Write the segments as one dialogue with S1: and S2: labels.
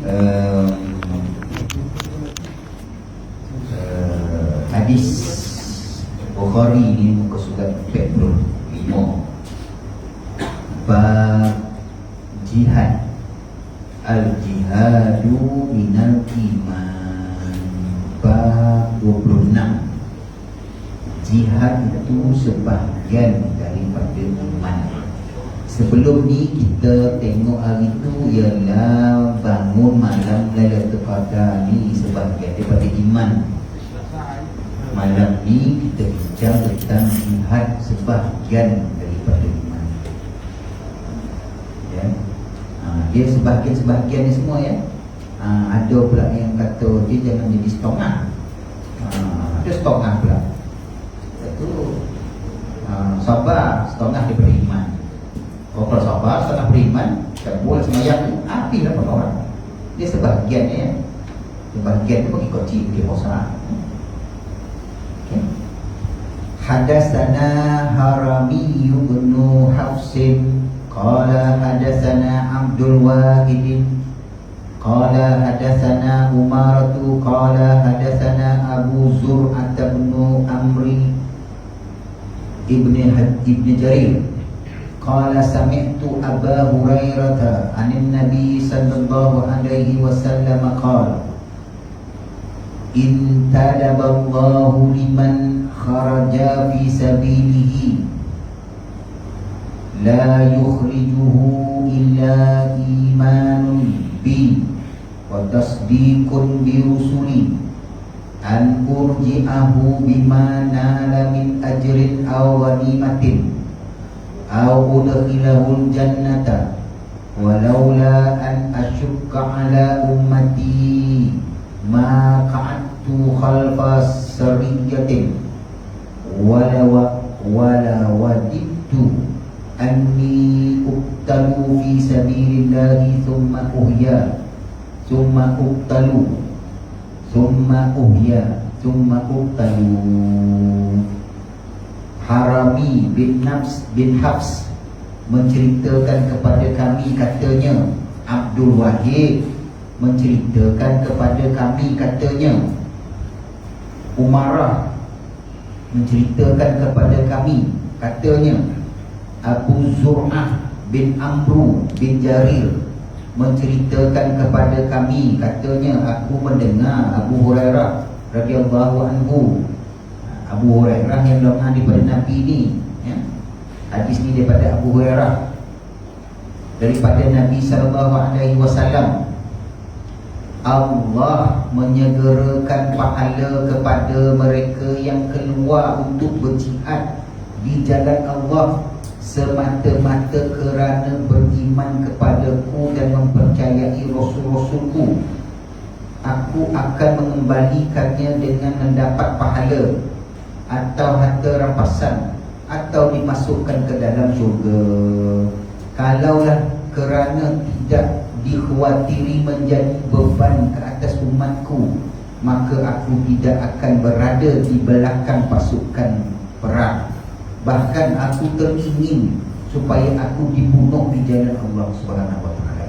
S1: um, hadis Bukhari ni muka surat 45, bab jihad. Al-jihadu minal iman. Bab 26. Jihad itu sebahagian daripada iman. Sebelum ni kita tengok hari tu ialah bangun malam Lailatul Qadar ni sebahagian daripada iman. Malam ni kita bincang tentang jihad sebahagian daripada iman. Ya. Dia sebahagian ni semua ya. Ada pula yang kata dia jangan jadi setengah. Ada setengah pula. Itu sabar setengah daripada iman. Kalau sabar setengah beriman, tak boleh semayang tu api lah pada orang. Dia sebahagian ya. Sebahagian tu bagi kocik dia bosan. Okay. Hadatsana Harami bin Hafsin qala hadatsana Abdul Wahid qala hadatsana Umaratu qala hadatsana Abu Zur'ah bin Amri ibn Jarir qala sami'tu Aba Hurairah 'anil Nabi sallallahu alaihi wasallam qala intadaballahu liman kharaja fi sabilihi la yukhrijuhu illa imanun bi wa tasdiqun bi rusuli an urji'ahu bima nala min ajrin aw ghanimatin aw udkhilahul jannata walaula an ashukka ala ummati ma qa'adtu khalfa sariyatin wala wadidtu anni uqtalu fi sabilillahi thumma uqtalu. Harami bin Hafs menceritakan kepada kami, katanya Abdul Wahid menceritakan kepada kami, katanya Umarah menceritakan kepada kami, katanya Abu Zur'ah bin Amru bin Jarir menceritakan kepada kami, katanya aku mendengar Abu Hurairah radhiyallahu anhu. Abu Hurairah yang doa daripada Nabi ni ya. Hadis ni daripada Abu Hurairah daripada Nabi sallallahu alaihi wasallam. Allah menyegerakan pahala kepada mereka yang keluar untuk berjihad di jalan Allah semata-mata kerana beriman kepadaku dan mempercayai Rasul-Rasulku. Aku akan mengembalikannya dengan mendapat pahala atau harta rampasan atau dimasukkan ke dalam syurga. Kalaulah kerana tidak dikhawatiri menjadi beban ke atas umatku, maka aku tidak akan berada di belakang pasukan perang. Bahkan aku teringin supaya aku dibunuh di jalan Allah Subhanahu wa taala.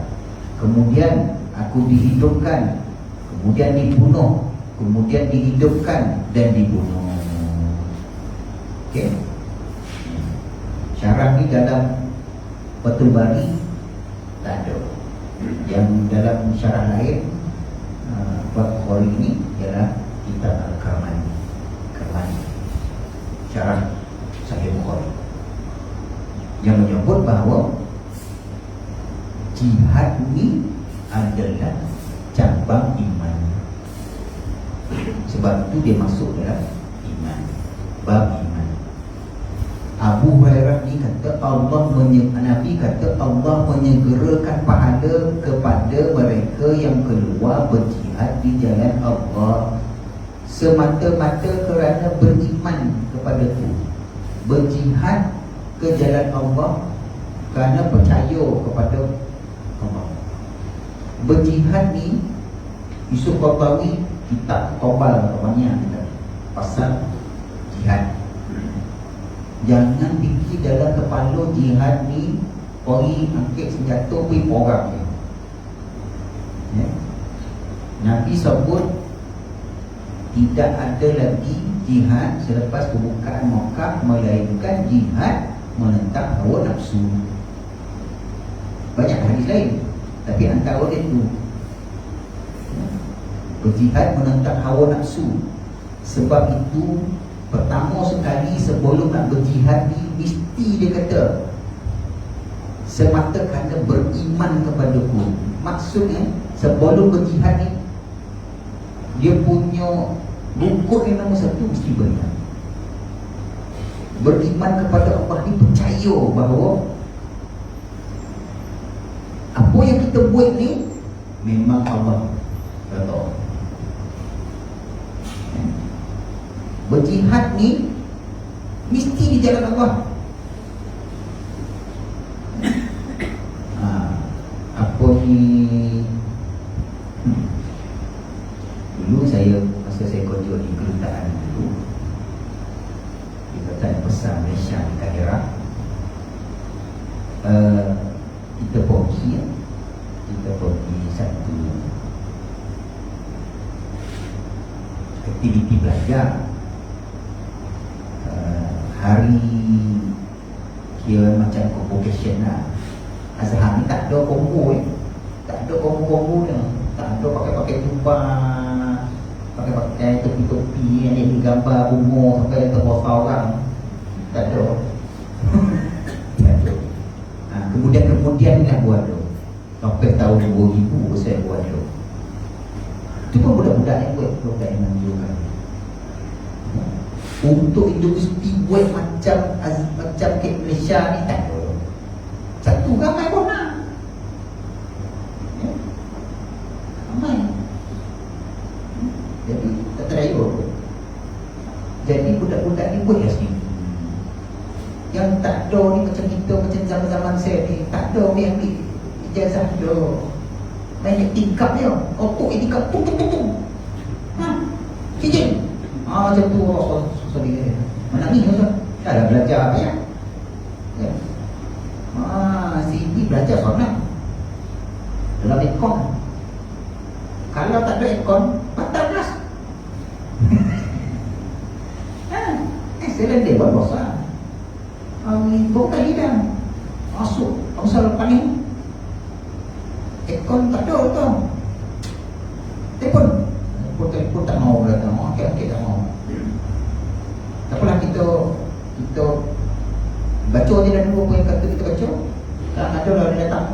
S1: Kemudian aku dihidupkan, kemudian dibunuh, kemudian dihidupkan dan dibunuh. Okey. Syarah ni dalam Fathul Bari tak ada. Yang dalam syarah lain bab Bukhari ini ialah kitab Al-Karmani. Syarah Sahih Bukhari yang menyebut bahawa jihad ini adalah cabang iman. Sebab itu dia masuk dalam iman, bab iman. Abu Hurairah ni kata Nabi kata Allah menyegerakan pahala kepada mereka yang keluar berjihad di jalan Allah semata-mata kerana beriman kepadaku. Berjihad ke jalan Allah kerana percaya kepada Allah. Berjihad ni Yusuf Qaradawi kitab Tobal banyak kita pasal jihad. Jangan fikir dalam kepala jihad ni pergi angkat senjata pergi perang ya. Nabi sebut tidak ada lagi jihad selepas pembukaan Makkah melainkan jihad menentang hawa nafsu. Banyak hadis lain, tapi antara itu berjihad menentang hawa nafsu. Sebab itu pertama sekali sebelum nak berjihad ni, mesti dia kata semata kerana beriman kepadaku. Maksudnya sebelum berjihad ni, dia punya rukun yang nombor satu mesti beriman. Beriman kepada Allah ni, percaya bahawa apa yang kita buat ni memang Allah redha. Berjihad ni mesti di jalan Allah. Apa ni, dulu saya masa saya kerja di kedutaan dulu, di Kedutaan Besar Malaysia di Kahirah, kita pergi satu aktiviti belajar. Hari kira macam convocation lah. Azhar ni tak ada combo tak ada combo dia. Tak ada pakai-pakai jubah, pakai-pakai topi-topi yang ada gambar bunga sampai terbosar orang. Tak ada. Tak ada. Kemudian ni lah buat tu. Sampai tahun 2000 saya buat tu. Itu pun budak-budak yang buat, budak yang menunjukkan. Untuk industri buat macam kek Malaysia ni tak ada. Satu ramai pun nak. Ramai. Jadi tak teraya pun. Jadi budak-budak ni buatlah sendiri. Yang tak ada ni macam kita, macam zaman-zaman saya ni, tak ada ni ambil ijazah dia. Banyak tingkap dia. Otok yang tingkap tung. Kijin. Macam tu susah dia. Menangis tu. Tak ada belajar apa ya. CV belajar sonat dalam ekon. Kalau tak ada ekon, batal kelas. Excellent dia buat dosa. Bukan dia masuk pasal lepas ni ekon tak ada tu. Telefon tak mau datang. Okey tak mau. Tak apalah, kita baca je dah dulu apa yang kata kita baca. Tak ada lah dia datang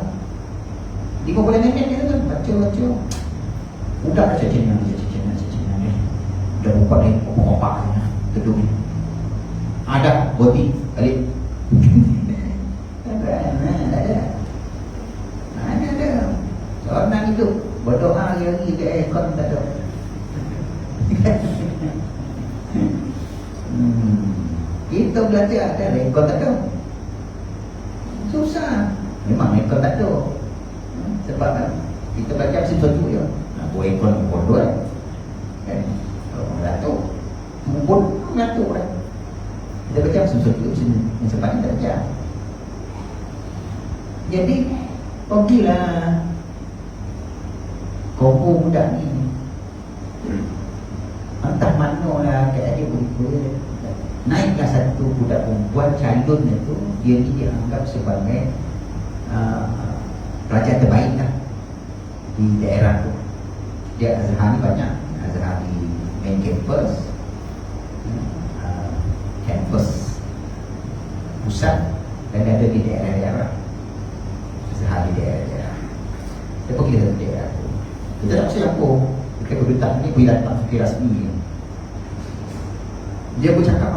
S1: 50 minit dia tu baca. Udah dah cecina ni. Dah buka ni opak ni gedung ni. Ada boti balik. Ada. Seorang hidup berdoa hari-hari ke ekon tak ada. Kita belajar ada ekon tak ada. Susah. Memang ekon tak ada. Sebab kita baca sesuatu je. Buat ekon bodoh kan. Kalau melatuk mumpun melatuk kan. Kita baca sesuatu yang sepatutnya tak baca. Jadi pergilah kumpul budak ni. Entah mana lah keadaan boleh naiklah satu budak perempuan calonnya tu, dia ni dianggap sebagai pelajar terbaik lah di daerah tu. Dia Azhar ni banyak, Azhar di main campus, campus pusat, dan ada di daerah-daerah. Azhar di daerah-daerah. Dia pergi ke daerah tu. Kita tak usah apa, dekat kedutaan ni boleh datang fikir rasmi. Dia bercakap,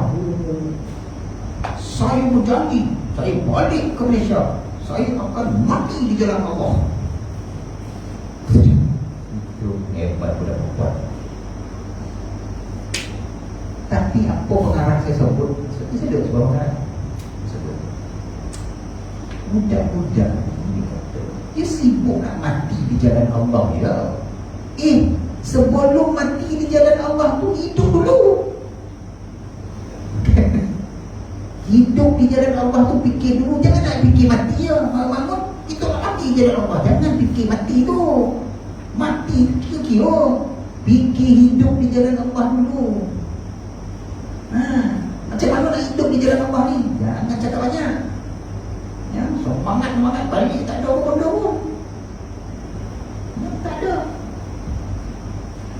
S1: saya berjanji, saya balik ke Malaysia, saya akan mati di jalan Allah. Itu hebat budak perempuan. Tapi apa pengarah saya sebut? Saya ada sebuah pengarah sebut budak-budak ni kata, dia sibuk nak mati di jalan Allah ya. Sebelum mati di jalan Allah tu hidup dulu. Hidup di jalan Allah tu fikir dulu. Jangan nak fikir mati ya. Bangun kita nak mati di jalan Allah. Jangan fikir mati tu. Mati kira-kira hidup di jalan Allah dulu. Macam mana nak hidup di jalan Allah ni? Jangan cakap banyak. Ya, semangat balik tak ada benda pun. Tak ada.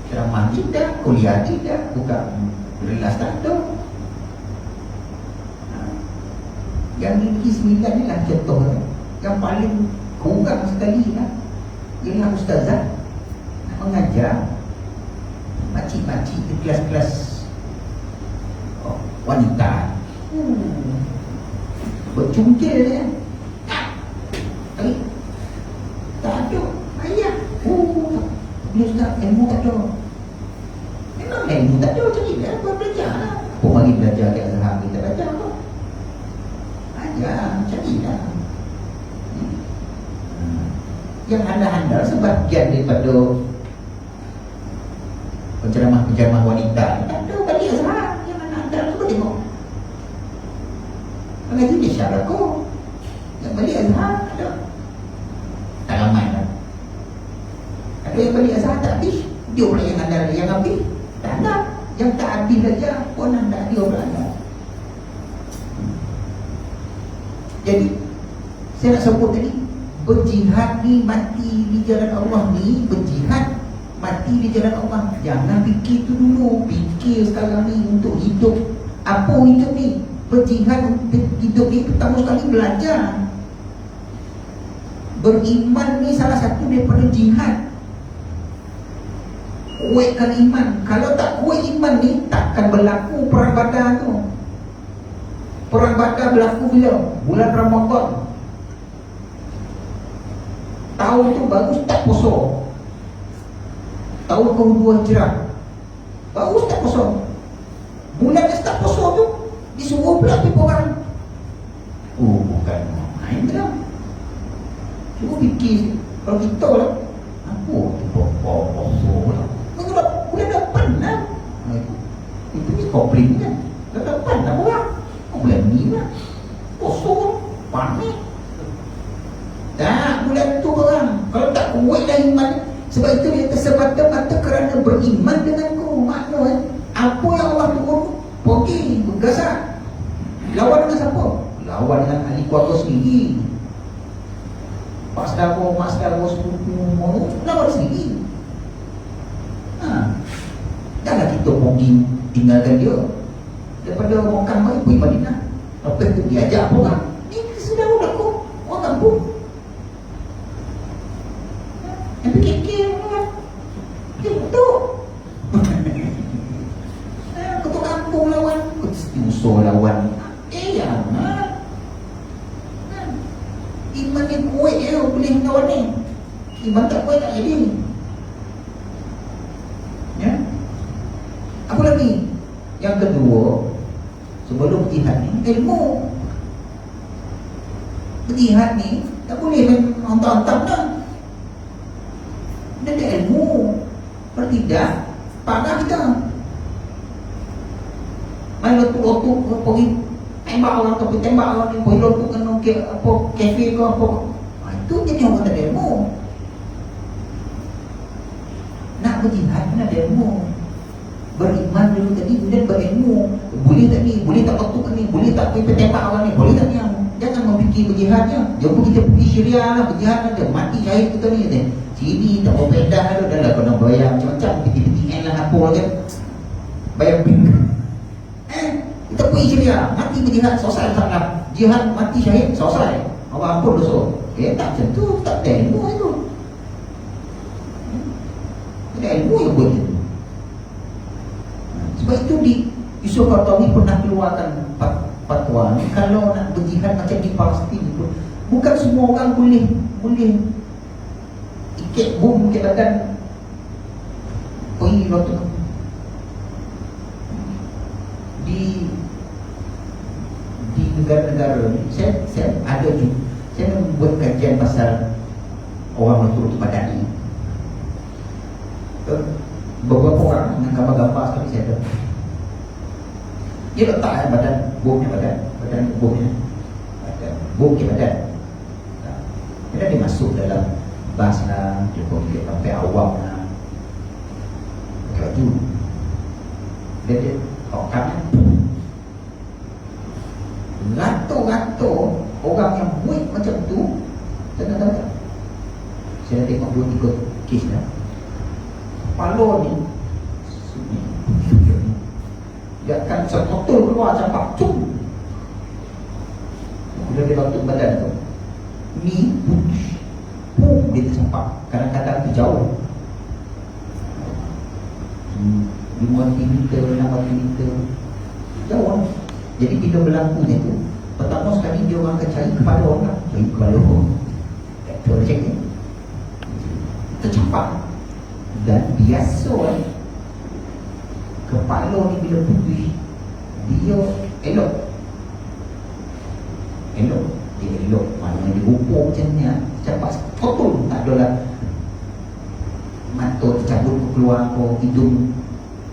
S1: Ceramah tidak, kuliah tidak, bukan relas tak ada. Yang Negeri Sembilan ni lah contohnya. Yang paling kurang sekali lah ialah ustazah nak mengajar makcik-makcik di kelas-kelas wanita. Bercungkil dia. Tak ada ayah. Dia ustaz, ilmu tak ada. Memang ilmu tak ada, macam ni lah, belajar lah. Kau mari belajar kat Azhar, kita belajar apa? Ajar, macam ni lah. Yang handal-handal sebahagian daripada penceramah-penceramah wanita tak ada balik Azhar. Yang mana handal tu kau tengok mengaji di syarakat. Yang balik Azhar ada tak ramai lah. Ada yang balik Azhar tak habis, dia pula yang handal. Yang habis tak ada. Yang tak habis saja pun anda dia pula ada. Jadi saya nak sebut tadi, berjihad ni, mati di jalan Allah ni, berjihad mati di jalan Allah. Jangan fikir tu dulu. Fikir sekarang ni untuk hidup. Apa hidup ni? Berjihad untuk hidup ni pertama sekali belajar. Beriman ni salah satu daripada jihad. Kuatkan iman. Kalau tak kuat iman ni, takkan berlaku perang Badar tu. Perang Badar berlaku bila? Bulan Ramadan. Tahun tu baru start puasa. Tahun ke-2 Hijrah baru start puasa. Bulan dia start puasa tu disuruh pula pergi perang. Bukan main lah. Cuba fikir, kalau kita lah, apa tu puasa lah. Bulan depan lah. Itu ni komplain kan. Bulan depan lah orang. Bulan ni lah puasa, panik. Tak, bulan tu orang. Kalau tak kuat dah iman. Sebab itu dia semata-mata kerana beriman denganku. Makna apa yang Allah turun, pergi bergasak. Lawan dengan siapa? Lawan dengan ahli keluarga sendiri. Pak saudara, sepupu, lawan sendiri. Janganlah kita pergi tinggalkan dia. Daripada Mekah mari pergi Madinah. Lepas tu diajak apa orang? Ni saudara aku, orang kampung. Yang fikir orang dia betul. Ketua kampung lawan, usul lawan. Jangan. Iman ni kuat je boleh lawan ni. Iman tak kuat tak jadi. Ya. Apa lagi? Yang kedua, sebelum berjihad ni, ilmu. Berjihad ni tak boleh main hantar-hantar dah. Dia ada ilmu. Kalau tidak, panah kita. Main lotuk-lotuk pergi tembak orang, tapi tembak orang ni, pergi lotuk kena apa kafe ke apa. Itu jadi orang tak ada ilmu. Nak berjihad kena ada ilmu. Beriman dulu tadi, kemudian berilmu. Boleh tak ni, boleh tak lotuk ni, boleh tak pergi tembak orang ni, boleh tak ni. Jangan memfikir berjihadnya. Jom kita pergi Syria lah, berjihad ada, mati syahid kita ni. Sini tak mau pedah tu, dah lah kena bayar macam-macam, piti-piti lah apa lagi. Bayar bil. Kita pergi Syria, mati berjihad, selesai masalah. Jihad mati syahid, selesai. Allah ampun dosa. Tak macam tu, tak ada ilmu itu. Ada ilmu yang buat itu. Sebab itu di Yusuf Qaradawi pernah keluarkan fatwa ni, kalau nak berjihad macam di Palestin itu, bukan semua orang boleh ikat bom ke badan pergi lotuk. Di negara-negara ni, saya ada juga, saya membuat kajian pasal orang lotuk badan ni. Beberapa orang dengan gambar-gambar sekali saya ada. Dia letak badan, bomnya badan bomnya, bom ke badan. Kemudian dia masuk dalam bas lah, dia pergi sampai awam lah, pakai baju. dia tokannya. Ratus-ratus orang yang buat macam tu. Tahu tak? Saya tengok 2-3 kes dah. Kepala ni dia akan sekotul keluar campak cum. Bila dia batuk badan tu, ni pum dia tercampak. Kadang-kadang tu jauh, 5 cm, 6 cm, jauh. Jadi bila berlakunya tu, pertama sekali dia orang akan cari kepala orang, cari kepala orang. Tu ada cek ni tercampak. Dan biasa kepala ni bila putih, dia elok. Dia elok. Maknanya dia rupa macam ni, campak kotor. Tak adalah mata tercabut keluar ke, hidung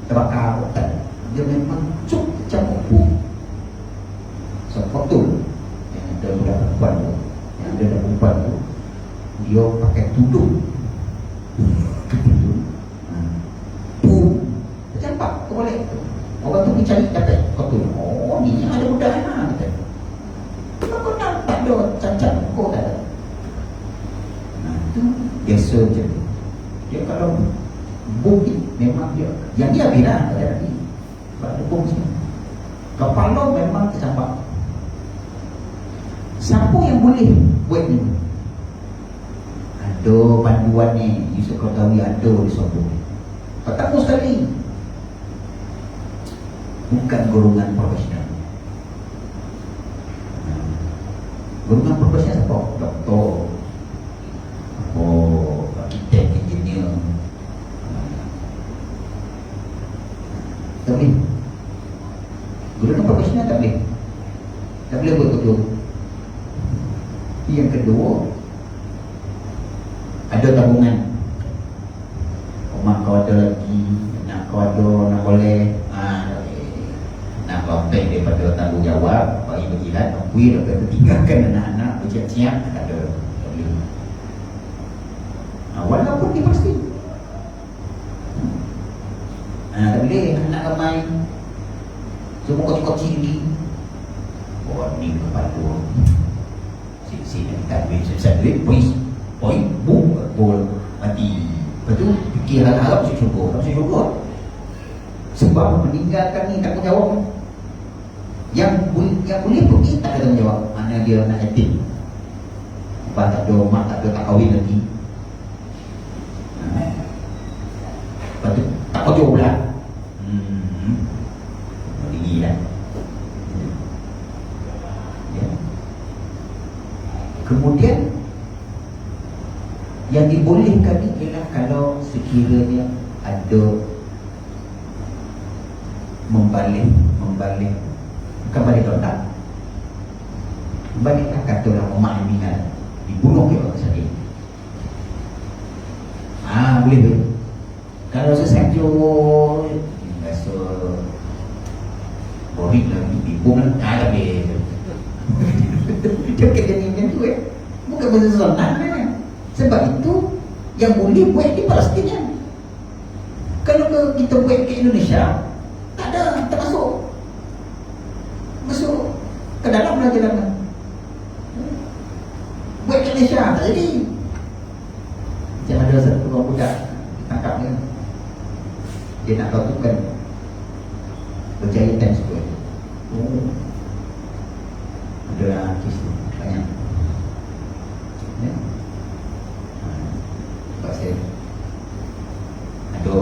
S1: terbakar. Tak. Dia memang cuk macam putih. So kotor. Yang ada budak perempuan tu, dia pakai tudung. Tercampak tu boleh. Orang tu pergi cari dapat kotor. Oh, ni yang ada budak lah, kata. Kau nampak dia cacat kau tak ada. Itu biasa je. Dia kalau bukit memang dia yang dia bila tak ada lagi. Sebab ada bom sini. Kepala memang tercampak. Siapa yang boleh buat ni? Ada panduan ni, Yusuf Qaradawi ada di Sabah. Pertama sekali, bukan golongan profesional. Golongan profesional siapa? Doktor, arkitek, engineer. Tak boleh. Golongan profesional tak boleh. Tak boleh buat betul. Yang kedua, ada tabungan. Mak kau ada lagi, nak kau ada, nak boleh, nak kontak daripada tanggungjawab, bagi berjilat, akui dah tinggalkan anak-anak bersiap-siap, tak ada. Walaupun dia pasti tak boleh, anak ramai semua kocik-kocik ni. Oh, ni kepala sini tak duit, susah duit, poin, boom, bol, mati. Lepas tu fikir harap syukur, tak syukur. Sebab meninggalkan ni tanggungjawab. Yang boleh pergi tak ada tanggungjawab. Mana dia anak yatim, lepas tak ada mak, tak ada, tak kahwin lagi. Lepas tu tak kerja pula. Tinggi lah. Ya. Kemudian yang dibolehkan ni ialah kalau sekiranya ada membalik bukan balik otak, baliklah katalah Umar bin Minal dibunuh ke orang sakit. Boleh. Kalau sesaja rasa boring lagi, dibunuh tak boleh. Dia kejadian tu bukan benda sunat. Sebab itu yang boleh buat di Palestin. Kalau kita buat ke Indonesia, tak ada, tak masuk ke dalam lah, dalam. Buat ke Indonesia tak jadi. Macam ada satu orang budak ditangkap ni, dia nak lakukan Berjaya Times Square. Adalah kes tu banyak. Ya. Sebab saya ada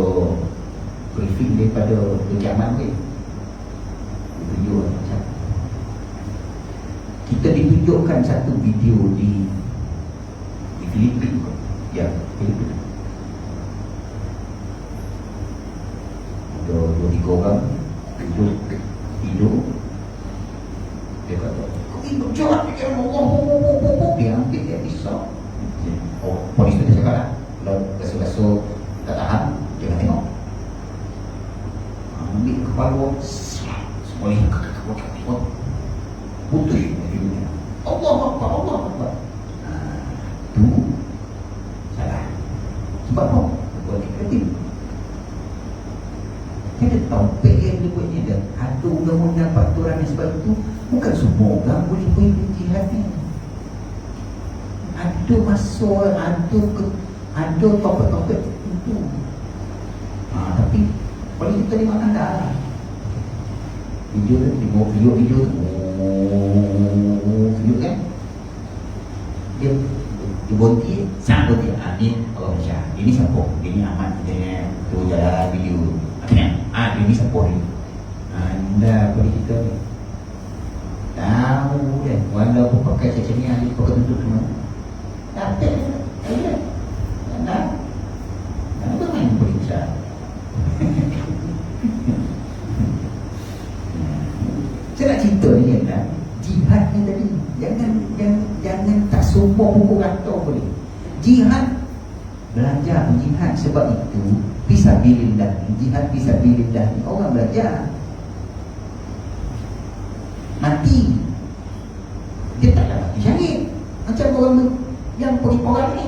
S1: briefing daripada kejaman ni, video macam kita ditunjukkan satu video di Filipina. Ya, Filipina. Ada 2-3 orang hidup. Dia kata, kau hidup jahat ni kan, dia ambil dia pisau. Polis tu dia cakap lah, kalau basuh-basuh tak tahan, jangan tengok. Ambil kepala, semua yang putus. Allah Akbar. Tu salah. Sebab apa? Buat kreatif. Dia topik yang dia buat ni dah. Ada undang-undang peraturan yang sebab itu. Bukan semua orang boleh pergi jihad ni. Ada masuk, ada topik-topik itu. Tapi kalau kita ni makan dah. Video tu, tengok video tu. Video kan? Dia bonti, sangat bonti. Ni orang Malaysia. Ini siapa? Ini Ahmad kita tu jalan video. Ini siapa ni? Anda boleh kita ni. Tahu deh. Walaupun pakai macam ni, dia pakai tutup semua. Tapi, ada. Kenapa main periksa? Saya nak cerita ni kan, jihad ni tadi jangan tak sumpah pukul rata boleh. Jihad, belajar jihad sebab itu fisabilillah. Jihad fisabilillah ni orang belajar mati, dia taklah mati syahid macam orang yang pergi perang ni,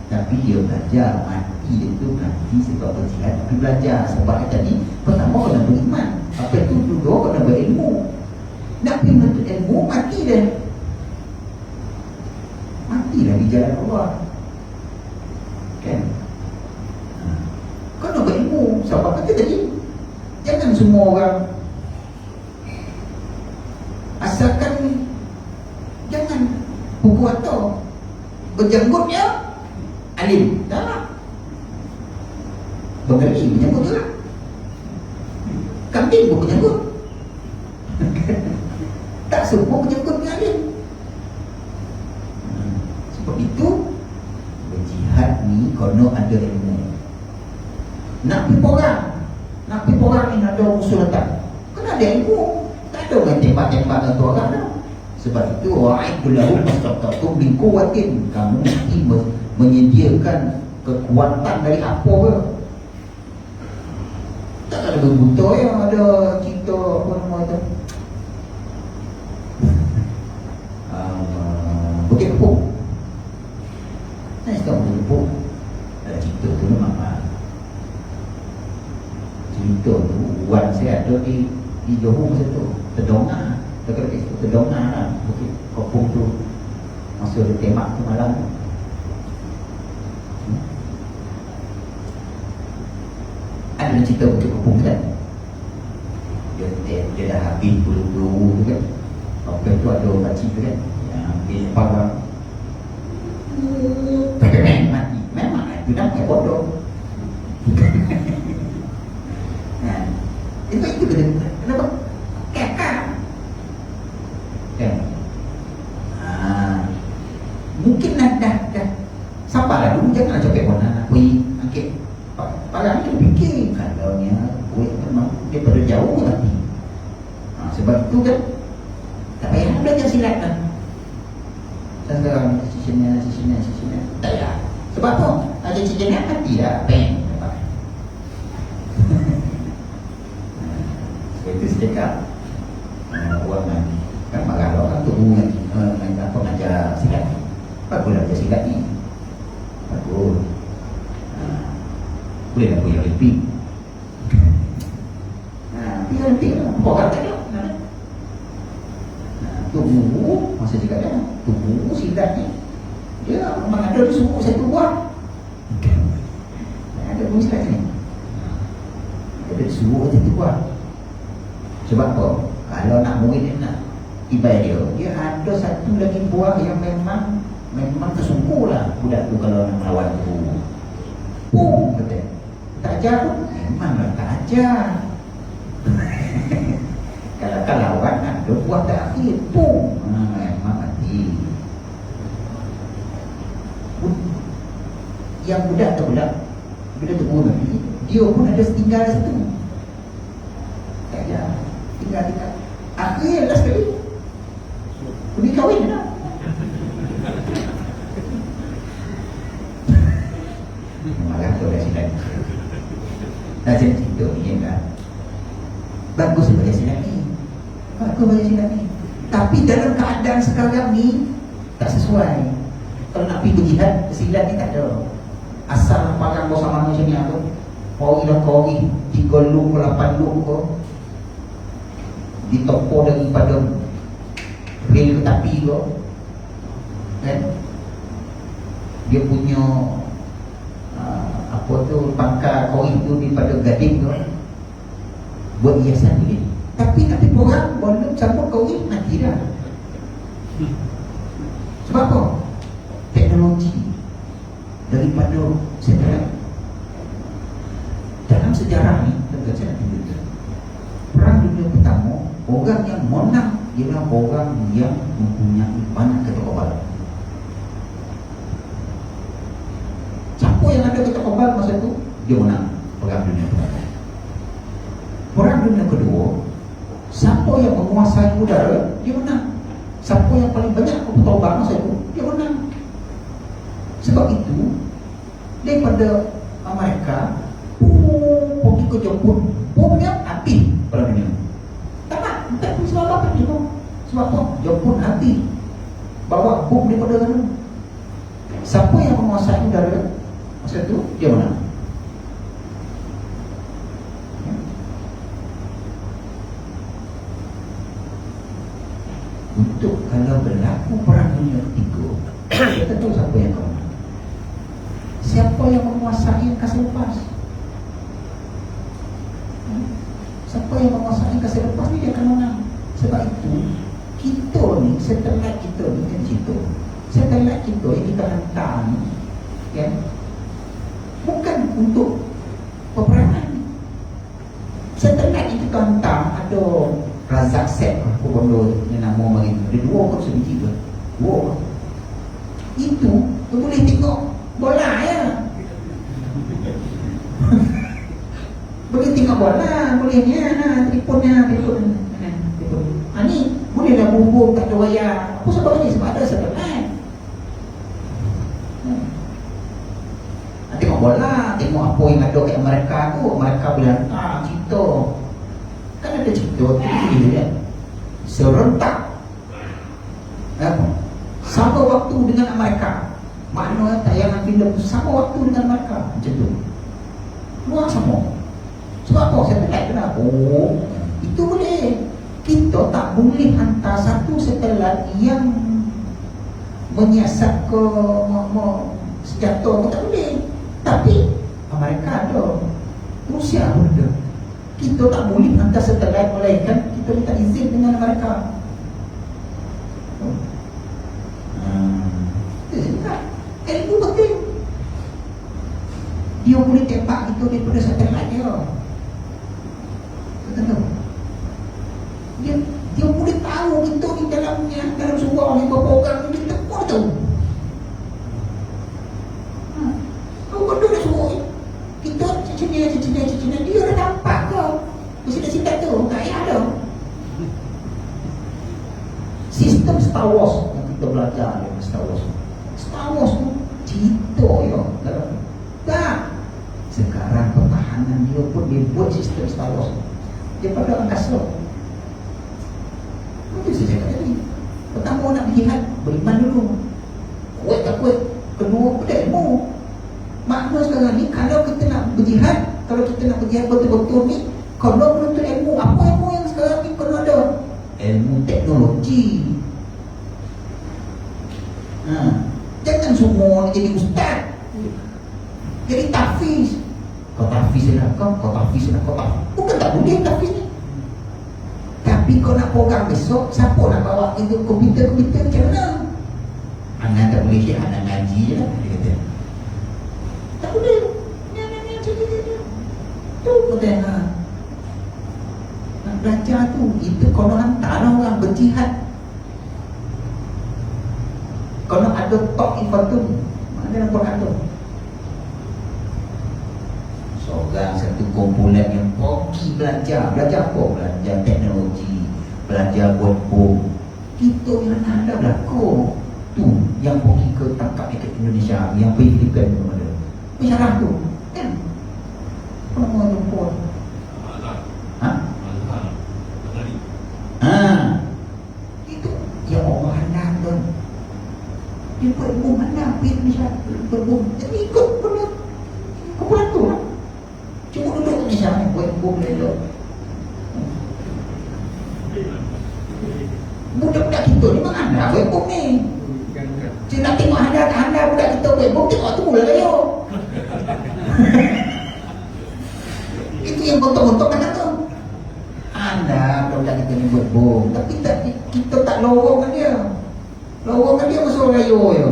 S1: tapi dia belajar mati dia tu mati sebab berjihad, tapi belajar sebab tadi pertama kena beriman, apa itu dua kena berilmu. Nak pergi menuntut ilmu, mati dah. Matilah di jalan Allah. Kan? Kau nak berilmu. Sebab kata tadi, jangan semua orang asalkan jangan buku atau berjanggutnya alim. Tak. Bergeri berjanggut juga. Kambing pun berjanggut. Tak semua berjanggut dengan alim. Sebab itu berjihad ni kena ada ilmu. Nak pergi perang ni ada musuh datang, kena ada ilmu. Tak ada orang tembak-tembak dengan tu orang tau. Sebab itu wa'aidu lahum mastata'tum min quwwatin. Kamu mesti menyediakan kekuatan dari apa ke. Tak ada berbuta yang ada cerita apa nama tu, Bukit Kepung. Saya tahu Bukit Kepung ada cerita tu memang cerita tu. Wan saya ada di Johor masa tu, Terdonga, dekat itu Terdonga lah. Bukit Kepung tu masa dia tembak tu malam tu. Ada cerita Bukit Kepung kan, dia dah habis peluru tu kan. Apa tu ada makcik tu kan yang ambil parang terkena mati. Memang itu namanya bodoh. Itu kenapa kekal kan? Mungkin dah sabarlah dulu, jangan capek warna nak pergi angkat parang ni. Fikir kalau nya memang daripada jauh mati. Sebab itu kan tak payah belajar silat kan. Dan sekarang sisinya tak payah. Sebab apa? Ada sisinya mati dah. Bang. Sebab itu saya cakap orang mati kan marah orang tu apa mengajar silat. Baguslah belajar silat ni. Bagus. Bolehlah pergi Olimpik. Pergi Olimpik lah. Orang tak ada. Tunggu, masa cakap dia, tunggu silat ni. Dia memang ada suruh saya tu buat. Ada pun silat ni. Ada suruh saya tu buat. Sebab apa? Kalau nak murid dia nak ibadah dia ada satu lagi buah yang memang tersungguh lah. Budak tu kalau nak melawan tu, kata tak ajar pun, memanglah tak ajar. Kalau lawan ada buah terakhir, memang mati. Yang budak tu bunuh ni, dia pun ada tinggal situ. Tak ajar, tinggal. Akhir last kali pergi kahwin dah. Malah tu dah silat. Dah saya cerita ni kan, bagus belajar silat ni. Tapi dalam keadaan sekarang ni tak sesuai. Kalau nak pergi berjihad, silat ni tak ada. Asal parang bersama macam ni apa, Kori dah kori 3 luk ke 8 luk ke ditopor daripada rel ke tapi ke kan, dia punya apa tu pangkal kori tu daripada gading tu buat hiasan ni. Tapi orang belum campur kori mati dah. Sebab apa? Teknologi daripada satelit. Dalam sejarah ni, saya nak tunjukkan Perang Dunia Pertama, orang yang menang ialah orang yang mempunyai banyak keterbal. Siapa yang ada keterbal masa tu, dia menang Perang Dunia Pertama. Perang Dunia Kedua, siapa yang menguasai udara, dia menang. Siapa yang paling banyak keterbal masa tu, dia menang. Sebab itu, daripada Amerika pergi ke Jepun, bomnya habis Perang Dunia. Tak sebab apa Jepun? Sebab apa? Jepun habis bawa bom daripada sana. Siapa yang menguasai udara masa tu, dia menang. Untuk kalau berlaku Perang Dunia Ketiga, kita tahu siapa yang akan menang. Siapa yang menguasai kasih lepas? Siapa yang menguasai kasih lepas ni, dia akan menang. Sebab itu kita ni, satelit kita ni kan situ. Satelit kita yang kita hantar ni kan, bukan untuk peperangan. Satelit yang kita hantar ada Razak Set apa benda ni nama mari. Ada 2 ke sebiji ke? 2. Itu tu boleh tengok bola ya. Boleh tengok bola, boleh ni telefonnya, telefon. Ni boleh dah bumbung tak ada wayar. Apa sebab ni? Sebab ada satelit. Tengok bola, tengok apa yang ada kat Amerika tu. Amerika boleh hantar cerita. Kan ada cerita tu kan, serentak sama waktu dengan Amerika. Makna tayangan filem sama waktu dengan Amerika. Macam tu. Luar sama. Sebab apa? Satelit kenapa? Itu boleh. Kita tak boleh hantar satu satelit yang menyiasat ke senjata pun tak boleh. Tapi Amerika ada, Rusia pun ada. Kita tak boleh hantar satelit melainkan kita minta izin dengan Amerika. Ilmu penting. Dia boleh tembak kita daripada satelit dia. Tahu? Dia boleh tahu kita di dalamnya, dalam surau ni berapa orang ni, kita pun tahu. Kau benda dah suruh kita cecina, dia dah nampak kau. Mesti dah sikat tu, tak payah dah. Sistem Star Wars yang kita belajar dari Star Wars. Star Wars tu cerita ya. Tak. Sekarang pertahanan dia pun dia buat sistem Star Wars daripada angkasa. Itu saya cakap tadi. Pertama nak berjihad, beriman dulu. Kuat tak kuat. Kedua, pada ilmu. Makna sekarang ni, kalau kita nak berjihad, betul-betul ni, kalau menuntut ilmu, apa ilmu yang sekarang ni kena ada? Ilmu teknologi. Jangan semua jadi ustaz, jadi tahfiz. Kau tahfiz lah kau tahfiz. Bukan tak boleh tahfiz ni. Tapi kau nak program besok, siapa nak bawa itu komputer macam mana? Anak tak boleh sih, anak ngaji je lah, dia kata. Tak boleh. Ni tu kata nak belajar tu. Itu kalau hantar orang berjihad. Kalau ada tok ifatun, mana dalam Quran tu? Seorang satu kumpulan yang pergi belajar apa? Belajar teknologi, belajar buat bom. Kita yang ada berlaku tu, yang pergi ke tangkap dekat Indonesia, yang pergi Filipin tu ada. Bicara tu, kan? Apa nama jumpa? Itu yang Allah handang tu. Dia buat bom handang pergi Indonesia, buat bom. Jadi ikut kumpulan tu lah. bom elok. Budak-budak kita ni memang anda buat bom ni. Dia nak tengok anda budak kita buat bom, tengok tu mula kayu. Itu yang bontok-bontok kan tu. Anda budak kita ni buat bom, tapi kita tak lorong dengan dia. Lorong dengan dia masuk kayu je.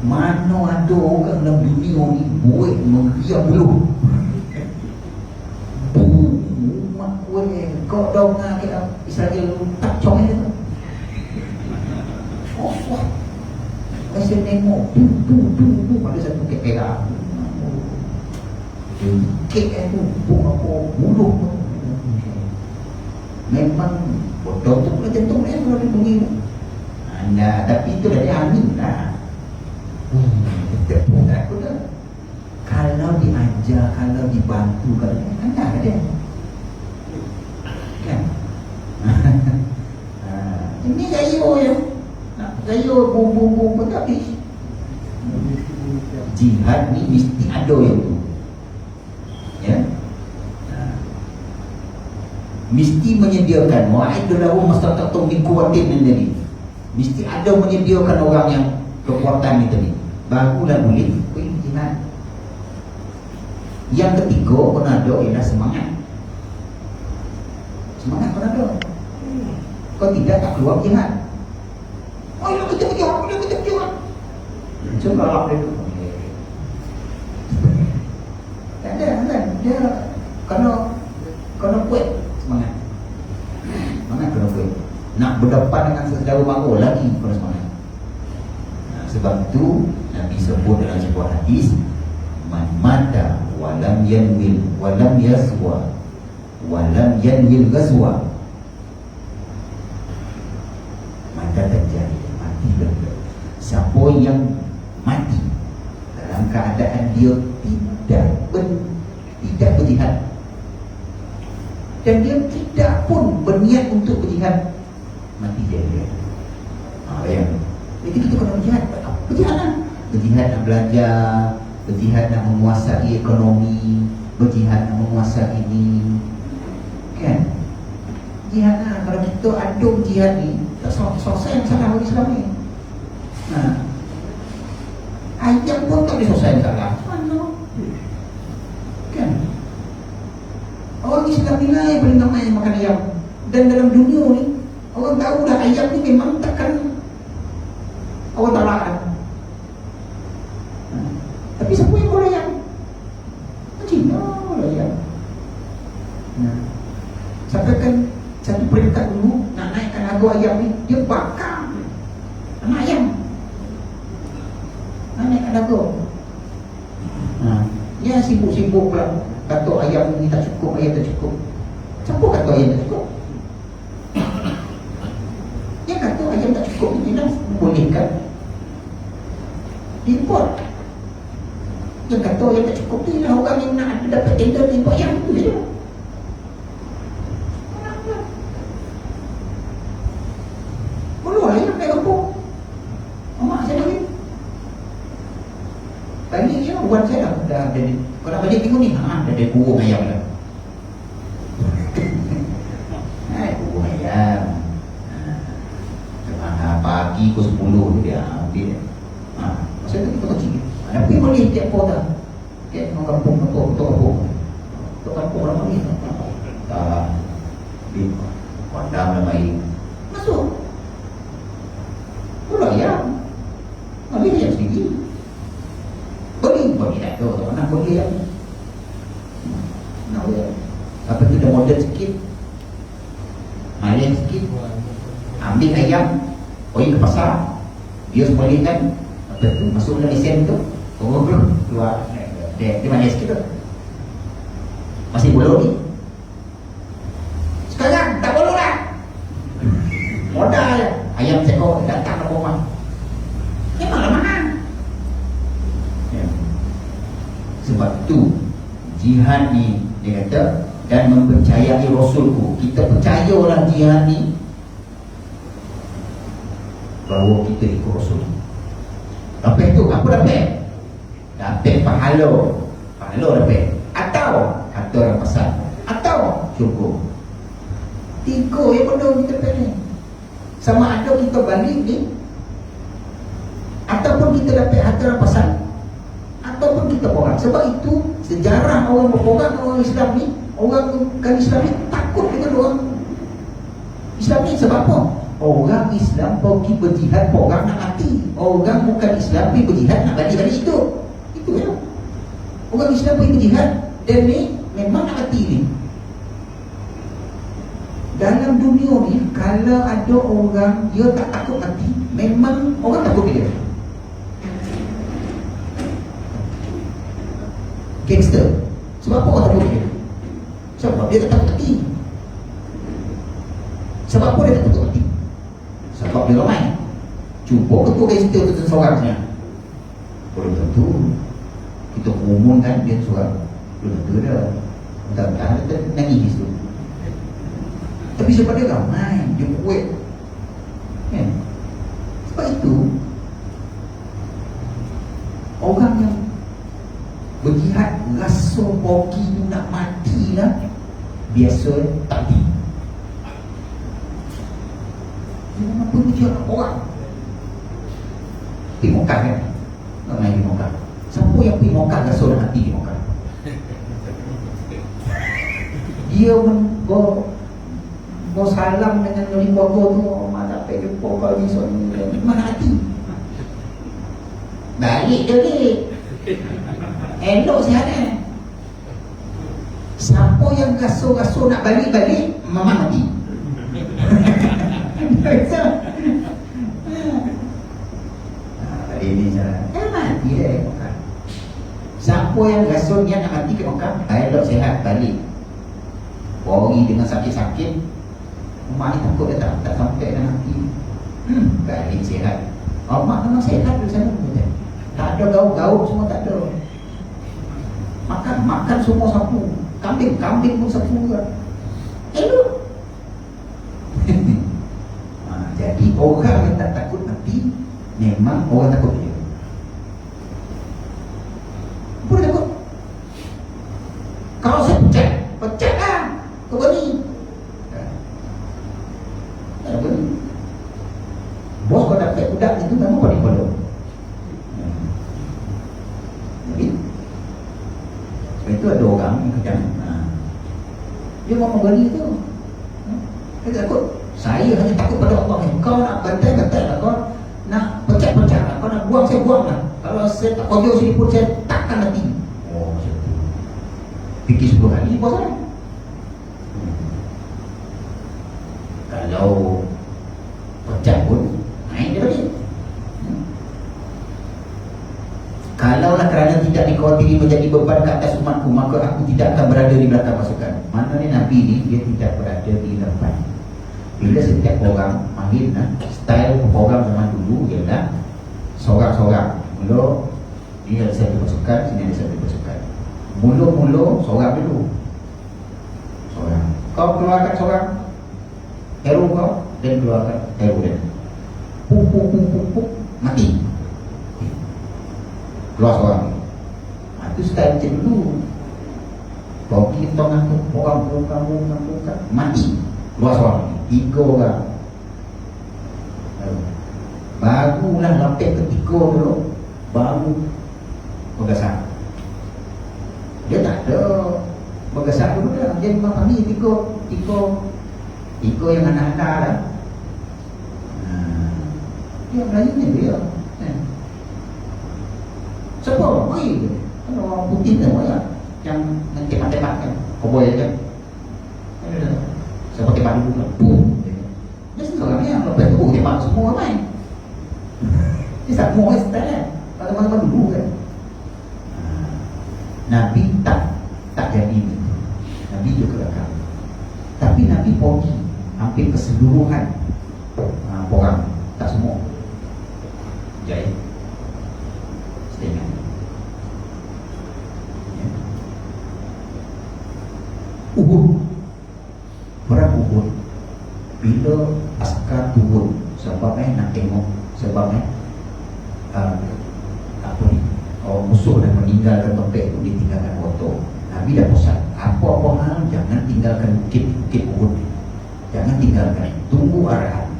S1: Mana ada orang dalam dunia ni buat meriam bulu. Mak kuih kau dong kita Israel tak comel tu. Oh, wah. Kasi nemo ada satu kekera. Kek tu apa bulu. Memang bodoh tu pula jantung dia kalau ditungi. Anda tapi itu dari angin lah. Kita pun aku dah. Kalau diajar, kalau dibantu, kalau anda ada. Kan? Ini gayo ya. Gayo bumbu pun tak habis. Jihad ni mesti ada yang tu. Ya. Mesti menyediakan wa'idullahu mastata'tum min quwwatin menjadi. Mesti ada menyediakan orang yang kekuatan ni tadi. Barulah boleh jihad. Yang ketiga Ronaldo ialah semangat. Semangat Ronaldo. Kau tidak tak keluar jihad. Oh ya kita berjuang. Coba lah dia. Tak ada. Dia kena kuat semangat. Semangat kena kuat. Nak berdepan dengan saudara mara lagi kena semangat. Sebab itu Nabi sebut dalam sebuah hadis, man mata walam yanwil walam yaswa walam yanwil ghazwa mata terjadi mati betul. Siapa yang mati dalam keadaan dia tidak berjihad dan dia tidak pun berniat untuk berjihad, mati dia. Bayang. Jadi kita kena berjihad. Berjihad lah. Berjihad nak belajar, berjihad nak menguasai ekonomi, berjihad nak menguasai ini. Kan? Jihad lah. Kalau kita aduk jihad ni, tak selesai masalah bagi Islam ni. Ayam pun tak boleh selesai masalah. Mana? Kan? Orang Islam ni lah yang paling ramai makan ayam. Dan dalam dunia ni, orang tahu dah ayam ni memang takkan Allah tak larang. Tapi siapa yang boleh ayam? Cina boleh ayam. Sampai kan satu peringkat dulu nak naikkan harga ayam ni, dia bakar anak ayam. Nak naikkan harga. Dia sibuk-sibuk pula kata ayam ni tak cukup, ayam tak cukup. Siapa kata ayam tak cukup? Dia kata ayam tak cukup ni dah membolehkan import. Yang kata ayam tak cukup ni lah orang yang nak dapat tender import ayam tu je. Perlu ayam naik kampung. Mak saya bagi. Tadi dia buat saya dah ada. Kalau balik minggu ni dah ada kurung ayam dah. Kurung ayam. Pagi pukul 10 dia ambil. Masa tu kita kecil. Tapi boleh tiap kota. Tiap kampung kampung. Tok kampung orang ni. Di Padang ramai. Masuk. Pula ayam. Habis ayam sedikit. Beli tak tahu nak beli ayam. Nak beli. Apa tu dah modern sikit. Ayam sikit. Ambil ayam, pergi ke pasar. Dia sembolehkan. Apa tu masuk dalam lesen tu. Keluar. Dia mana sikit tu. Masih bulu ni. Sekarang tak bulu dah. Modal ayam seekor datang ke rumah. Memanglah mahal. Sebab tu jihad ni dia kata dan mempercayai Rasulku. Kita percayalah jihad ni bahawa kita ikut Rasul. Lepas tu apa dapat? Dapat pahala. Pahala dapat. Atau Atau orang pasal, atau syukur. Tiga yang benda kita pilih. Sama ada kita balik ni, ataupun kita dapat harta rampasan, ataupun kita borak. Sebab itu sejarah orang berborak orang Islam ni, orang bukan Islam ni takut dengan orang Islam ni. Sebab apa? Orang Islam pergi berjihad, orang nak mati. Orang bukan Islam pergi berjihad nak balik-balik hidup. Itu ya. Orang Islam pergi berjihad, dan ni memang nak mati ni. Dalam dunia ni, kalau ada orang dia tak takut mati, memang orang takut dia. Gangster. Sebab apa orang takut dia? Sebab dia tak takut mati. Sebab apa dia tak takut mati? Sebab dia ramai. Cuba ketua gangster tu seorang saja. Belum tentu kita umumkan dia seorang. Belum tentu dah. Mudah-mudahan dia nangis tu. Tapi sebab dia ramai, dia kuat kan? Sebab itu orang yang berjihad rasa hoki nak mati lah, biasa tak mati. Dia memang berjihad orang. Pergi Mekah kan? Tak main pergi Mekah. Siapa yang pergi Mekah rasa nak mati di Mekah? Dia mau salam dengan Nuri Bogor tu, mana dapat jumpa kau ni soalnya mana hati. Balik dia ni. Elok sihat eh. Siapa yang gaso-gaso nak balik-balik, mama mati. Hari ni salah. Mati dia. Siapa yang gaso dia nak mati ke Mekah, elok sihat balik. Pergi dengan sakit-sakit, mak ni takut dia tak sampai dah mati. Balik sihat. Mak memang sihat di sana. Tak ada gaul-gaul, semua tak ada. Makan semua sapu. Kambing pun sapu juga. Elok. Jadi orang yang tak takut mati, memang orang takut dia. Apa dia takut? Kalau saya pecat lah. Kau berani. Bos kau dapat budak itu memang kau dipodok. Jadi sebab itu ada orang yang kejam. Dia mau berani tu. Dia takut. Saya hanya takut pada Allah. Kau nak bantai lah. Kau nak pecat lah. Kau nak buang, saya buang lah. Kalau saya tak kojol sini pun, saya takkan mati. Oh macam tu. Fikir 10 kali bos kan. Kalau pecat pun naik dia balik. Kalaulah kerana tidak dikhawatiri menjadi beban ke atas umatku, maka aku tidak akan berada di belakang pasukan. Mana ni Nabi ni, dia tidak berada di depan. Bila setiap orang mahir style program zaman dulu ialah seorang-seorang. Mula ni ada satu pasukan, sini ada satu pasukan. Mula-mula seorang dulu. Seorang. Kau keluarkan seorang hero kau, dan keluarkan hero dia. Puk, mati. Keluar seorang. Itu style macam dulu. Kau kita ngaku orang bukan mati. Keluar seorang. 3 orang. Barulah sampai ketiga dulu, baru bergesak. Dia tak ada bergesak dulu dah. Dia memang panggil tiga yang anak-anak lah. Dia Melayu ni dia. Siapa? Oi, kan orang putih tu ya, yang tembak-tembak kan, cowboy kan. Saya pakai baju dulu, boom. Dia seorang ni yang lepas tu tembak semua ramai. Dia semua style kan, teman-teman dulu kan. Nabi tak jadi itu. Nabi juga belakang. Tapi Nabi pergi hampir keseluruhan orang, tak semua. Jadi setengah. Uhud, perang Uhud. Bila askar turun, sebabnya nak tengok, sebabnya apa ni, musuh dah meninggalkan tempat itu, ditinggalkan foto. Nabi dah pesan, tinggalkan bukit-bukit Uhud. Jangan tinggalkan, tunggu arahan.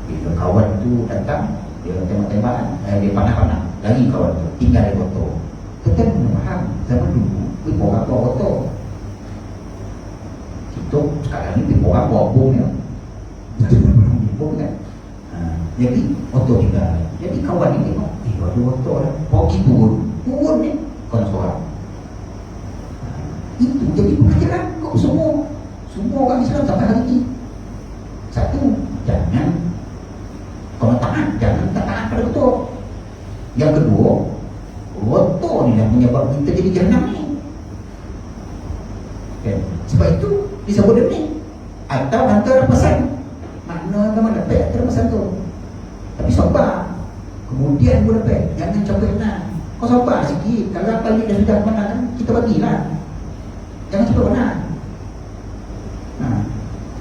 S1: Bila kawan tu datang, dia tembak-tembakan, dia panah-panah, lagi kawan tu tinggal dia kotor. Kita kena faham, zaman dulu pergi orang bawa kotor. Kita sekarang ni pergi orang bawa bom ya. Bom kan. Jadi kotor tinggal. Jadi kawan ni tengok, ada kotor dah. Pergi turun ni kau seorang. Itu jadi pelajaran kau semua orang Islam sampai hari ini. Satu, jangan kalau taat, jangan taat pada kotor. Yang kedua, kotor ni yang menyebabkan kita jadi jahannam ni. Okay. Sebab itu disebut demi atau antara pesan. Makna agama dapat antara pesan tu. Tapi sabar. Kemudian pun dapat. Jangan campur nak. Kau sabar sikit. Kalau kali dah sudah menang, kita bagilah. Jangan cepat menang.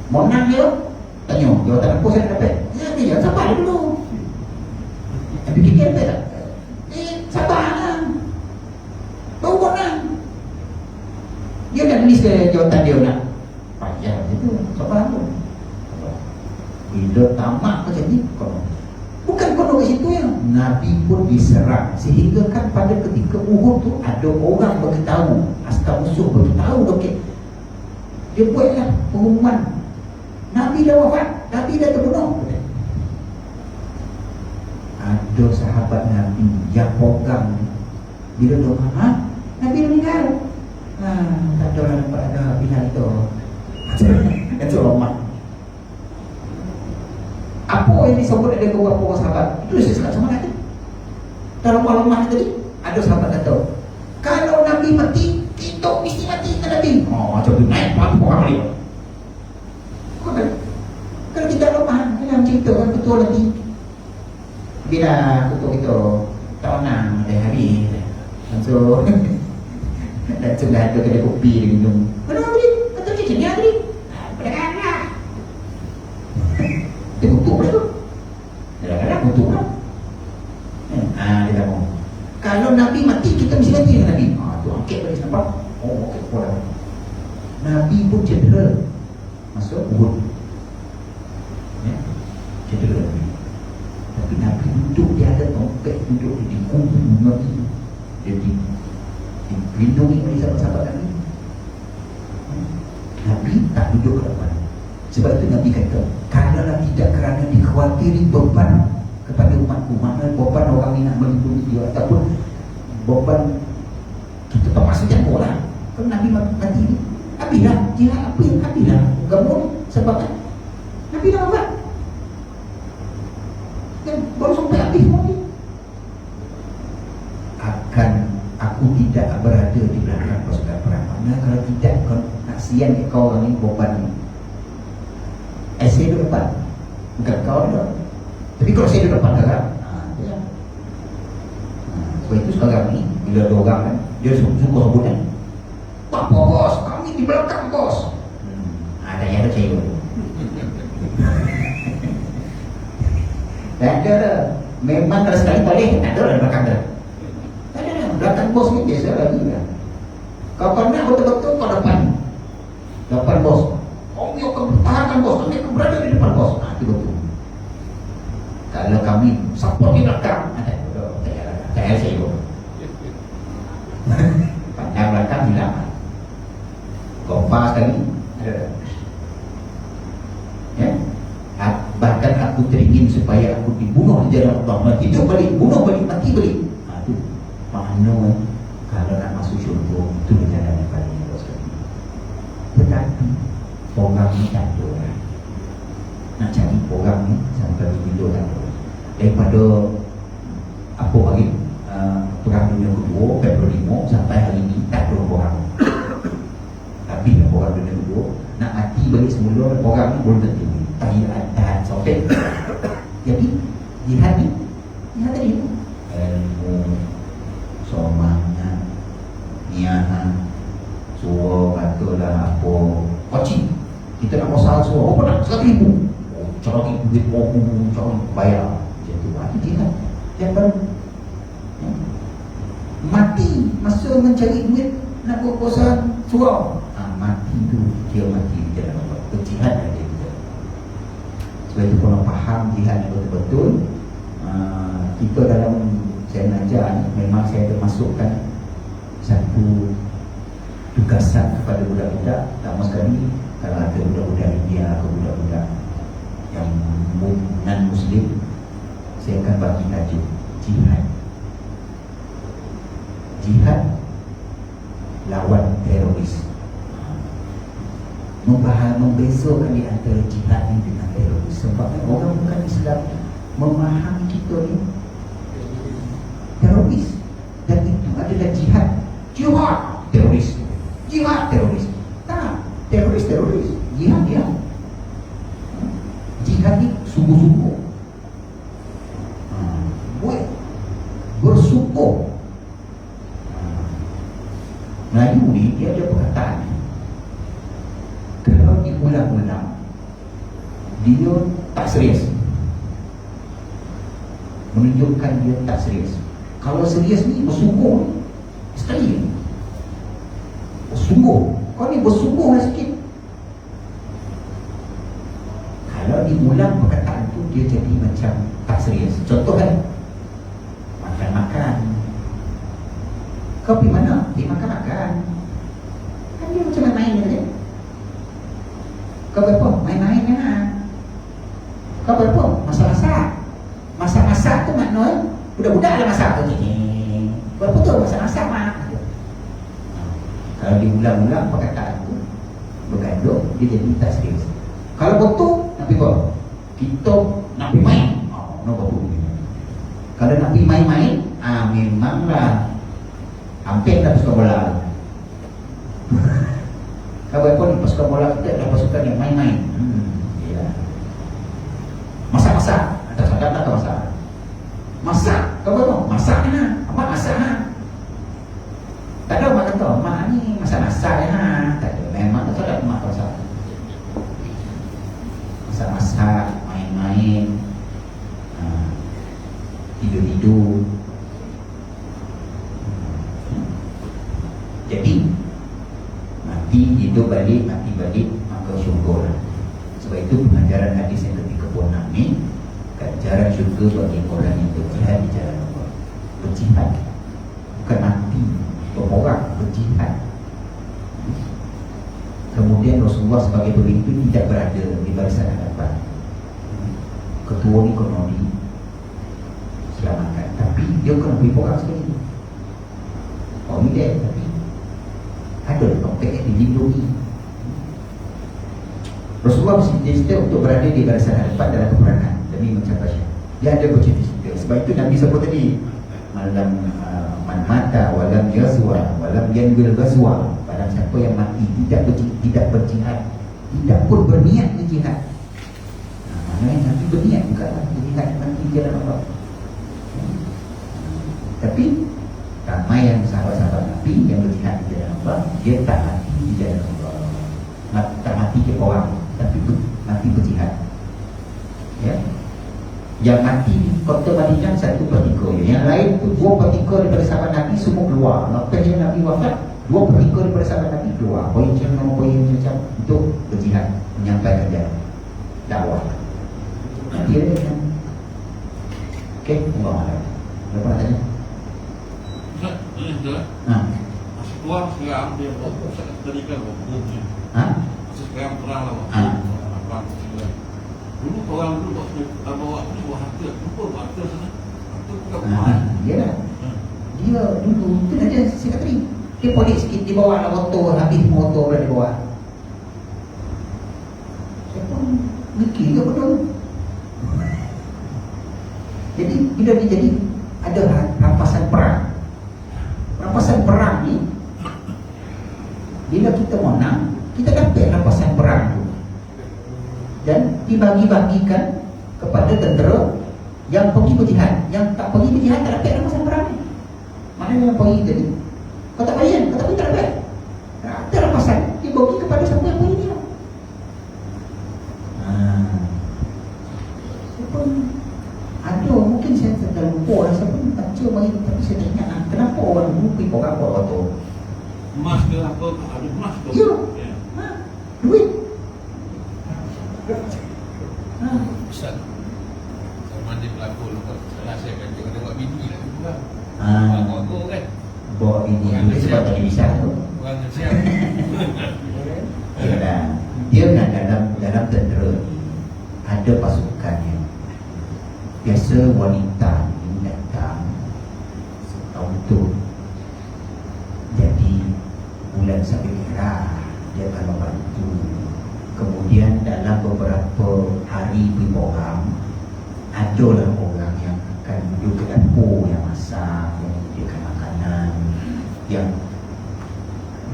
S1: Mau menang dia, tanya, jawatan apa saya nak dapat? Ya, sabar dulu. Tapi kita dapat tak? Sabar lah. Baru menang. Dia nak tulis ke jawatan dia nak payah macam tu. Sabar tu. Bila tamak macam ni, bukan kono kat situ ya. Nabi pun diserang. Sehingga kan pada ketika Uhud tu ada orang beritahu, askar musuh beritahu, okey. Dia buatlah pengumuman. Nabi dah wafat, Nabi dah terbunuh. Ada sahabat Nabi yang pegang. Bila dia Nabi dah meninggal. Tak ada orang dapat ada pilihan itu. Itu lemah. Apa yang disebut ada beberapa sahabat? Itu saya cakap sama nanti. Dalam lemah tadi ada sahabat kata, kalau Nabi mati, kita mesti mati dengan Nabi. Macam tu naik pelaku orang lain. Kalau kita lemah, jangan cerita kan betul nanti. Bila betul kita tak menang dah habis. Langsung sudah ada kedai kopi dia minum. Mana beli? Kata cik ni tadi. Pedagang lah. Dia butuh pula tu. Kadang-kadang butuh lah. Dia tak mau. Kalau Nabi mati, kita mesti mati dengan Nabi. Tu angkat balik nampak. Okey, kurang. Nabi pun cedera. Masuk Uhud. Cedera Nabi. Tapi Nabi duduk di atas tongkat, duduk di kubur Nabi. Dia dilindungi oleh sahabat-sahabat Nabi. Nabi tak duduk ke depan. Sebab itu Nabi kata, kalaulah tidak kerana dikhawatiri beban kepada umatku, maknanya beban orang ni nak melindungi dia, ataupun beban kita terpaksa jangkau lah. Kalau Nabi mati ni, habislah jihad, habislah gabung. Sebab Nabi dah wafat dan baru sampai habis semua ni. Aku tidak berada di belakang pasukan perang. Maknanya kalau tidak, kau nak sian ke kau orang ni beban ni. Saya duduk depan, bukan kau dah. Tapi kalau saya duduk depan kakak, sebab itu sekarang ni bila ada orang kan, dia suka sebut kan, Pak bos, kami di belakang bos. Tak payah ada saya dulu. Tak ada dah. Memang kalau sekali boleh, tak ada dah belakang dah. Tak ada dah. Belakang bos ni biasa lagi lah. Kau pernah betul-betul kau depan bos. Kami akan bertahankan bos, kami akan berada di depan bos. Itu betul. Kalau kami support di belakang, tak payah saya dulu. Pandang belakang hilang. Kompas sekali ada. Ya. Bahkan aku teringin supaya aku dibunuh di jalan Allah. Hidup balik, bunuh balik, mati balik. Itu mana kalau nak masuk syurga, itu jalan yang paling luas sekali. Tetapi orang ni tak ada. Nak cari orang ni sampai bila tak ada. Daripada apa lagi perang dunia kedua, Februari 5 sampai hari ini tak ada orang. Tapi orang dunia kedua nak mati balik semula, orang ni boleh tentu tahan sampai. Jadi jihad tadi ilmu, semangat, niat, suruh katalah apa koci. Kita nak pasal suruh apa nak 1,000. Cari duit mobil, cari bayar. Jadi itu jihad. Yang baru mati masa mencari duit nak berkuasa suruh. mati itu dia mati di jalan Allah, berjihad dia juga. Sebab itu kalau faham jihad betul-betul, kita dalam saya mengajar ni, memang saya termasukkan satu tugasan kepada budak-budak. Pertama sekali, kalau ada budak-budak India atau budak-budak yang non-muslim, saya akan bagi tajuk jihad. Jihad lawan teroris. Membezakan di antara jihad ini dengan teroris. Sebab orang bukan Islam memahami kita ni teroris, dan itu adalah jihad. Jihad teroris, jihad teroris. Tak, teroris, jihad dia. Jihad ni sungguh-sungguh, bersumpah. Melayu ni dia ada perkataan, kalau diulang-ulang dia tak serius, menunjukkan dia tak serius. Kalau serius ni bersungguh sekali, bersungguh. Kau ni bersungguh lah sikit. Kalau diulang perkataan tu, dia jadi macam tak serius. Contoh kan, makan-makan. Kau pergi mana? Pergi makan-makan. Kan dia macam main-main je. Kau berapa? Main-main kan? Kau berapa? Masak-masak. Masak-masak tu maknanya budak-budak lah masak tu. Berapa tu masak-masak mak? Kalau diulang-ulang perkataan tu bergandung, dia jadi tak serius. Kalau betul, nak pergi apa? Kita nak pergi main. Nak betul. Kalau nak pergi main-main, memanglah hampir dah pasukan bola. Kalau berapa ni pasukan bola kita adalah pasukan yang main-main. Ya. Masak-masak. Tak sadar tak kau masak? Masak. Kau berapa? Masak kan? Apa masak kan? Tak ada mak kata, mak ni masak-masak ya. Tak ada. Memang tak sadar mak kau masak. Masak-masak, main-main, tidur-tidur. Jadi mati hidup balik, mati balik, maka syurga lah. Sebab itu pengajaran hadis yang ke-36 ni, ganjaran syurga bagi orang yang berjihad di jalan Allah. Berjihad, bukan mati berperang, berjihad. Kemudian Rasulullah sebagai pemimpin tidak berada di barisan hadapan. Ketua ni kena diselamatkan, tapi dia kena beri perang sekali. Oh ni dia, tapi ada konteks dilindungi. Rasulullah bersedia untuk berada di barisan hadapan dalam peperangan demi mencapai syahid. Dia ada bercita-cita. Sebab itu Nabi sebut tadi, malam man mata walam yazwa walam yanwil ghazwa. Barang siapa yang mati tidak berjihad, tidak pun berniat berjihad. Maknanya Nabi berniat bukanlah berjihad mati di jalan Allah. Tapi ramai yang sahabat-sahabat Nabi yang berjihad di jalan Allah, dia tak mati di jalan Allah, tak mati ke orang, tapi mati berjihad. Ya, yang mati di kota Madinah 1/3, yang lain tu 2/3 daripada sahabat Nabi semua keluar. Lepas yang Nabi wafat, 2/3 daripada sahabat Nabi keluar. Poin macam untuk berjihad, menyampaikan jalan dakwah. Dia kan. Okey, Allah Allah. Apa nak tanya?
S2: Masa keluar sekarang dia tadi kan bukunya. Masa sekarang perang lah. Perang sekarang. Dulu orang dulu waktu bawa sebuah harta, lupa harta sana. Harta bukan perang.
S1: Dia dulu tu ada sekretari. Dia polis sikit, dia bawa lah motor, habis motor pula dia bawa. Saya pun mikir ke betul. Jadi bila dia jadi ada rampasan perang. Rampasan perang ni, bila kita menang, kita dapat rampasan perang tu dan dibagi-bagikan kepada tentera yang pergi berjihad. Yang tak pergi berjihad tak dapat rampasan perang ni. Mana yang pergi tadi? Kau tak bayar, kau tak pergi tak dapat. Ada rampasan dibagi kepada siapa yang pergi dia. Ada, mungkin saya dah lupa, saya pun baca bagi, tapi saya tak ingat kenapa orang dulu pergi orang buat waktu
S2: emas ke apa, ada emas ke?
S1: Ya, Duit. Ah.
S2: Ustaz, sama dia pelakon lepas salah saya kan dia tengok bini lah tu kan.
S1: Ah.
S2: Kau kan.
S1: Bawa bini
S2: Orang
S1: dia sebab tak bisa tu.
S2: Orang siap.
S1: Ya, dia nak dalam tentera ni ada pasukannya. Biasa wanita ini datang untuk jadi bulan sabira, dia akan membantu. Kemudian dalam beberapa hari berbohong, adalah orang yang akan duduk ke dapur, yang masak, yang menyediakan makanan, yang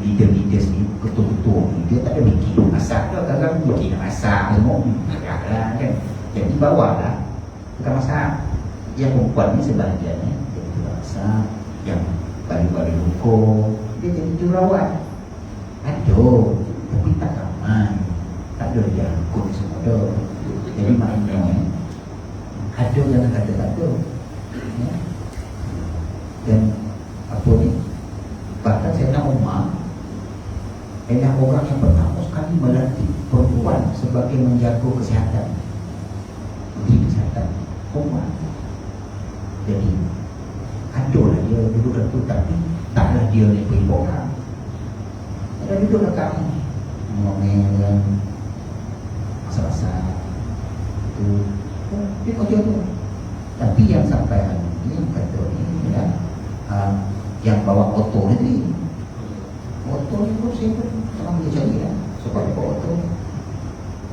S1: leader-leader ni, ketua-ketua ni, dia tak ada mikir masak tu, kadang-kadang mikir nak masak semua, lah kan. Jadi bawalah, bukan masak. Yang perempuan ni sebahagian dia tukang masak, yang balik-balik rokok, dia jadi jururawat. Ada, tapi tak ramai, tak ada jangkut semua tu. Jadi maknanya ada yang kata tak ada, ya. Dan apa ni, bahkan saya nak Umar adalah orang yang pertama sekali melatih perempuan sebagai menjaga kesihatan, menteri kesihatan Umar. Jadi adalah dia duduk tu, tapi taklah dia ni pergi orang. Ada duduk dekat ni ngomel masa-masa tu, dia kerja tu. Tapi yang sampai hari ni yang kata ni ya, yang bawa motor ni, motor ni pun saya pun sekarang boleh cari lah. Sebab dia bawa motor,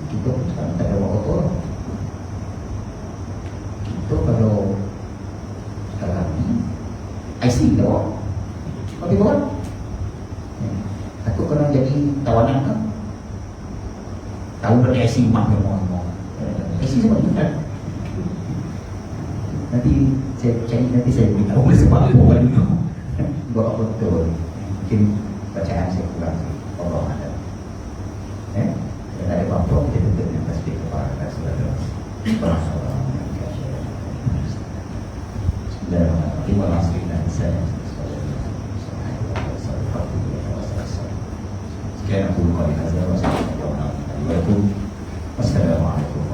S1: kita pun sekarang tak ada bawa motor. Kita kalau sekarang ni IC kita bawa, bagi bawa takut kena jadi tawanan kan. Tahu berarti IC mak dia mau IC sebab itu kan. Nanti saya cari, nanti saya beritahu sebab apa kan dulu. Bawa betul. Mungkin bacaan saya kurang Allah ada. Tak ada apa-apa, kita tutup dengan tasbih kepada Rasulullah. Sekian aku kali hasil. Wassalamualaikum.